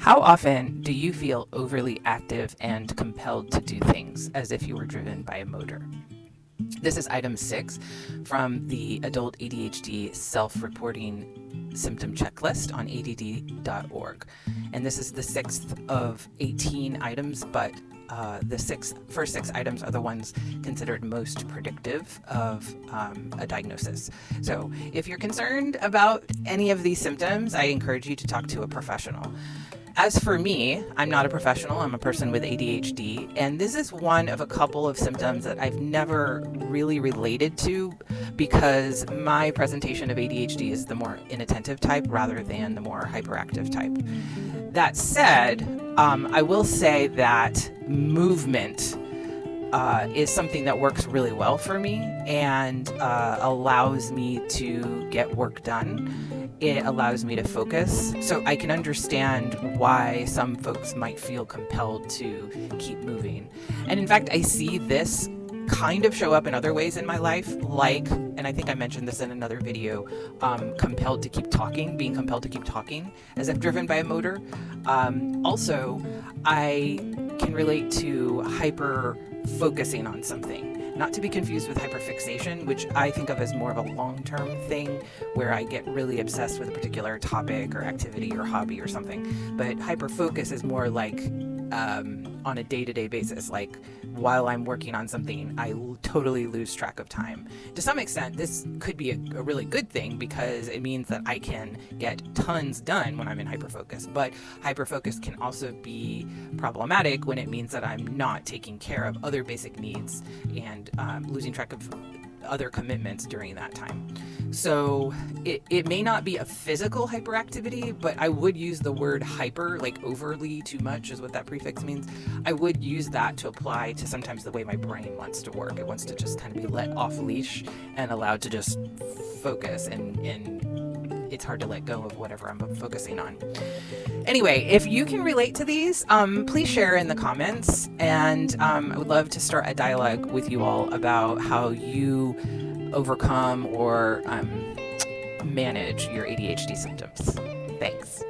How often do you feel overly active and compelled to do things as if you were driven by a motor? This is item 6 from the Adult ADHD Self-Reporting Symptom Checklist on add.org. And this is the 6th of 18 items, but the first six items are the ones considered most predictive of a diagnosis. So if you're concerned about any of these symptoms, I encourage you to talk to a professional. As for me, I'm not a professional. I'm a person with ADHD, and this is one of a couple of symptoms that I've never really related to because my presentation of ADHD is the more inattentive type rather than the more hyperactive type. That said, I will say that movement is something that works really well for me and allows me to get work done. It allows me to focus. So I can understand why some folks might feel compelled to keep moving. And in fact, I see this kind of show up in other ways in my life, like, and I think I mentioned this in another video, compelled to keep talking, being compelled to keep talking as if driven by a motor. Also, I can relate to hyper focusing on something. Not to be confused with hyperfixation, which I think of as more of a long-term thing where I get really obsessed with a particular topic or activity or hobby or something. But hyperfocus is more like on a day-to-day basis. Like while I'm working on something, I totally lose track of time. To some extent, this could be a really good thing because it means that I can get tons done when I'm in hyperfocus. But hyperfocus can also be problematic when it means that I'm not taking care of other basic needs and losing track of other commitments during that time. So it may not be a physical hyperactivity, but I would use the word hyper, like overly too much is what that prefix means. I would use that to apply to sometimes the way my brain wants to work. It wants to just kind of be let off leash and allowed to just focus, and it's hard to let go of whatever I'm focusing on. Anyway, if you can relate to these, please share in the comments, and I would love to start a dialogue with you all about how you overcome or manage your ADHD symptoms. Thanks.